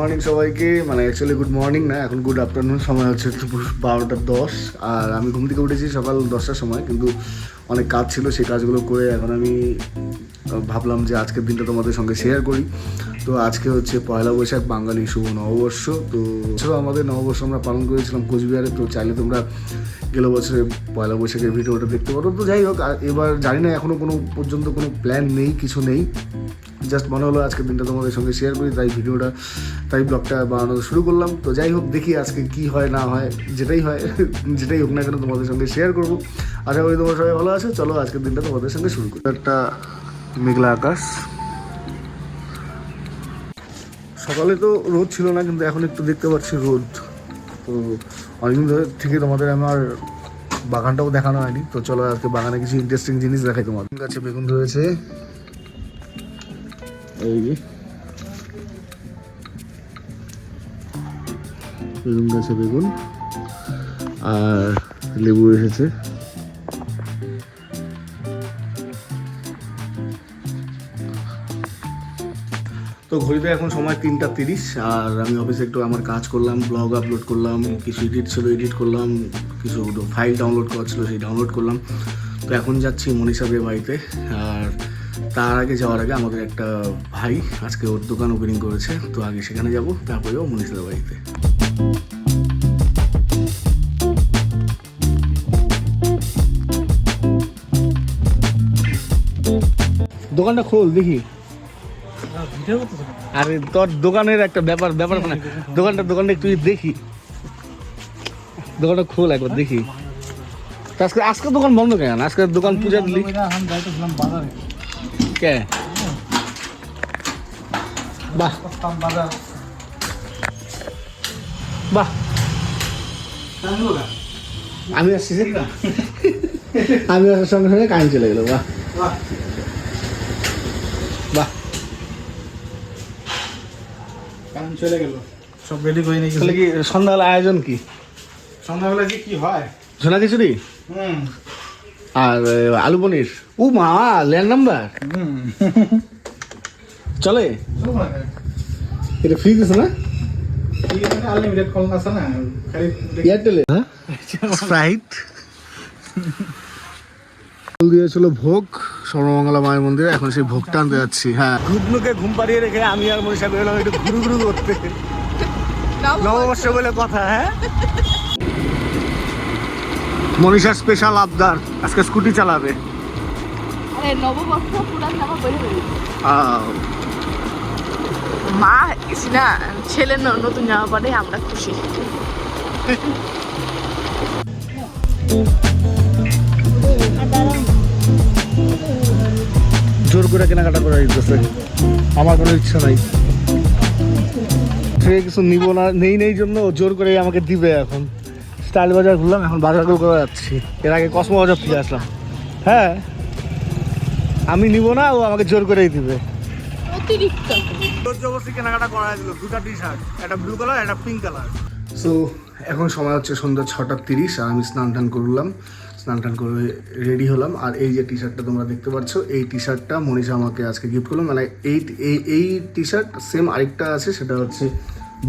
Morning সবাইকে, মানে actually good morning না, এখন গুড আফটারনুন। সময় হচ্ছে 12:10 আর আমি ঘুম থেকে উঠেছি সকাল 10টার সময়, কিন্তু অনেক কাজ ছিল, সেই কাজগুলো করে এখন আমি ভাবলাম যে আজকের দিনটা তোমাদের সঙ্গে শেয়ার করি। তো আজকে হচ্ছে পয়লা বৈশাখ, বাঙালি শুভ নববর্ষ। তো আমাদের নববর্ষ আমরা পালন করেছিলাম কোচবিহারে। তো চাইলে তোমরা গেলো বছরে পয়লা বৈশাখের ভিডিওটা দেখতে পারো। তো যাই হোক, এবার জানি না, এখনও কোনো পর্যন্ত কোনো প্ল্যান নেই, কিছু নেই, জাস্ট মনে হলো আজকের দিনটা তোমাদের সঙ্গে শেয়ার করি, তাই ব্লগটা বানানো শুরু করলাম। তো যাই হোক, দেখি আজকে কি হয় না হয়, যেটাই হোক না কেন তোমাদের সঙ্গে শেয়ার করবো। আশা করি তোমরা সবাই ভালো আছো। চলো আজকের দিনটা তোমাদের সঙ্গে শুরু করি। একটা মেঘলা আকাশ, সকালে তো রোদ ছিল না, কিন্তু এখন একটু দেখতে পাচ্ছি রোদ। তো অনেকদিন ধরে থেকে তোমাদের আমার বাগানটাও দেখানো হয়নি। তো চলো আজকে বাগানে কিছু ইন্টারেস্টিং জিনিস দেখাই তোমাদের। গাছে বেগুন ধরেছে, এই যে বেগুন গাছে বেগুন, আর লেবু এসেছে। তো ঘড়িতে এখন সময় 3:30, আর আমি অফিসে একটু আমার কাজ করলাম, ব্লগ আপলোড করলাম, কিছু এডিট করলাম, কিছু ফাইল ডাউনলোড করা ছিল সেই ডাউনলোড করলাম। তো এখন যাচ্ছি মনীষাদের বাড়িতে। আর তার আগে যাওয়ার আগে আমাদের একটা ভাই আজকে ওর দোকান ওপেনিং করেছে, তো আগে সেখানে যাব, তারপরেও মনীষাদের বাড়িতে। দোকানটা খোল দেখি। আরে তোর দোকানের একটা ব্যাপার মানে দোকানটা একটু দেখি, দোকানটা খোল একবার দেখি। আজকে দোকান বন্ধ কেন? আজকে দোকান পূজা দিলি কে? বাহ বাহ, আমি আসছি, আমি আসার সঙ্গে সঙ্গে কারেন্ট চলে গেল। বাহ বাহ, কারেন্ট চলে গেল, সব রেডি করে নিয়ে তাহলে কি সন্ধ্যাবেলা আয়োজন কি? সন্ধ্যাবেলা যে কি হয়, ছোলা খিচুড়ি আর আলু পনির। ও মা, ল্যান্ড নাম্বার চলে, এটা ফ্রি দিছে না? আনলিমিটেড কল আছে না, খালি এয়ারটেলে স্প্রাইট দিয়েছিল ভোগ সর্বমঙ্গলা মায়ের মন্দিরে। এখন সেই ভোগটা আনতে যাচ্ছি। হ্যাঁ, ঘুগনুকে ঘুম পাড়িয়ে রেখে আমি আর মনীষা বেরোলাম একটু ঘুরু করতে, নববর্ষ বলে কথা। হ্যাঁ, মনীষার স্পেশাল আবদার, আজকে স্কুটি চালাবে। মা গেছি না, ছেলের নতুন জামা পরে আমরা খুশি। জোর করে কেনাকাটা করা দিতেছে, আমার কোনো ইচ্ছা নাই, কিছু নিব না, নেই জন্য জোর করে আমাকে দিবে। এখন স্টাইল বাজার ঘুরলাম, এখন বাজারগুলো করে যাচ্ছি। এর আগে কসমো বাজার থেকে আসলাম। হ্যাঁ, আমি নিব না, ও আমাকে জোর করেই দিবে। অতিরিক্ত জবরদস্তি কেনাকাটা করা হয়েছিল, দুটা টি শার্ট, একটা ব্লু কালার, একটা পিঙ্ক কালার। সো এখন সময় হচ্ছে সন্ধ্যা 6:30, আর আমি স্নান টান করে রেডি হলাম। আর এই যে টি শার্টটা তোমরা দেখতে পাচ্ছ, এই টি শার্টটা মনীষা আমাকে আজকে গিফট করলো। মানে এই টি শার্ট সেম আরেকটা আছে, সেটা হচ্ছে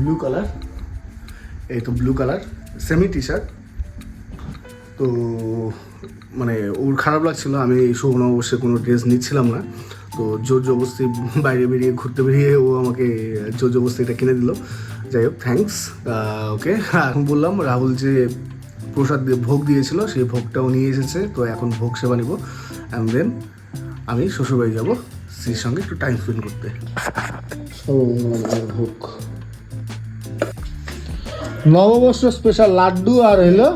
ব্লু কালার। এই তো blue colour semi T shirt. তো মানে ওর খারাপ লাগছিল, আমি শুভ নববর্ষে কোনো ড্রেস নিচ্ছিলাম না। তো জোর জবরদস্তি বাইরে ঘুরতে বেরিয়ে ও আমাকে জোর জবরদস্তি এটা কিনে দিল। যাই হোক, থ্যাঙ্কস ওকে। এখন বললাম রাহুল যে প্রসাদ ভোগ দিয়েছিল, সেই ভোগটাও নিয়ে এসেছে। তো এখন ভোগ সেবা নিব, অ্যান্ড দেন আমি শ্বশুরবাড়ি যাবো স্ত্রীর সঙ্গে একটু টাইম স্পেন্ড করতে। ভোগ নববর্ষ স্পেশাল লাড্ডু, আর হইলো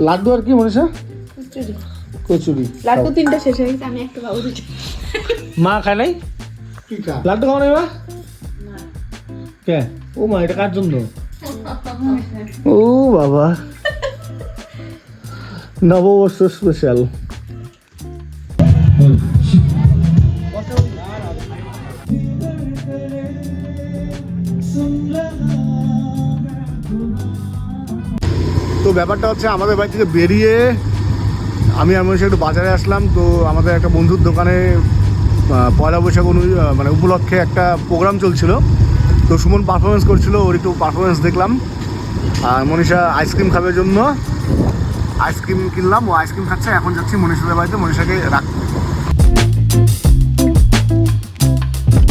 লাড্ডু আর কি মনীষা? কচুরি। লাড্ডু 3টা শেষ হয়ে গেছে, আমি একটা বাবু দিচ্ছি। মা খায় নাই লাড্ডু, খাওয়া নাই? মা কে? ও মা, এটা কার জন্য? ও বাবা, নববর্ষ স্পেশাল। তো ব্যাপারটা হচ্ছে, আমাদের বাড়ি থেকে বেরিয়ে আমি আর মনীষা একটু বাজারে আসলাম। তো আমাদের একটা বন্ধুর দোকানে পয়লা বৈশাখ মানে উপলক্ষে একটা প্রোগ্রাম চলছিল। তো সুমন পারফরমেন্স করছিল, ওর একটু পারফরমেন্স দেখলাম। আর মনীষা আইসক্রিম খাবার জন্য আইসক্রিম কিনলাম, ও আইসক্রিম খাচ্ছে। এখন যাচ্ছি মনীষাদের বাড়িতে মনীষাকে রাখতে।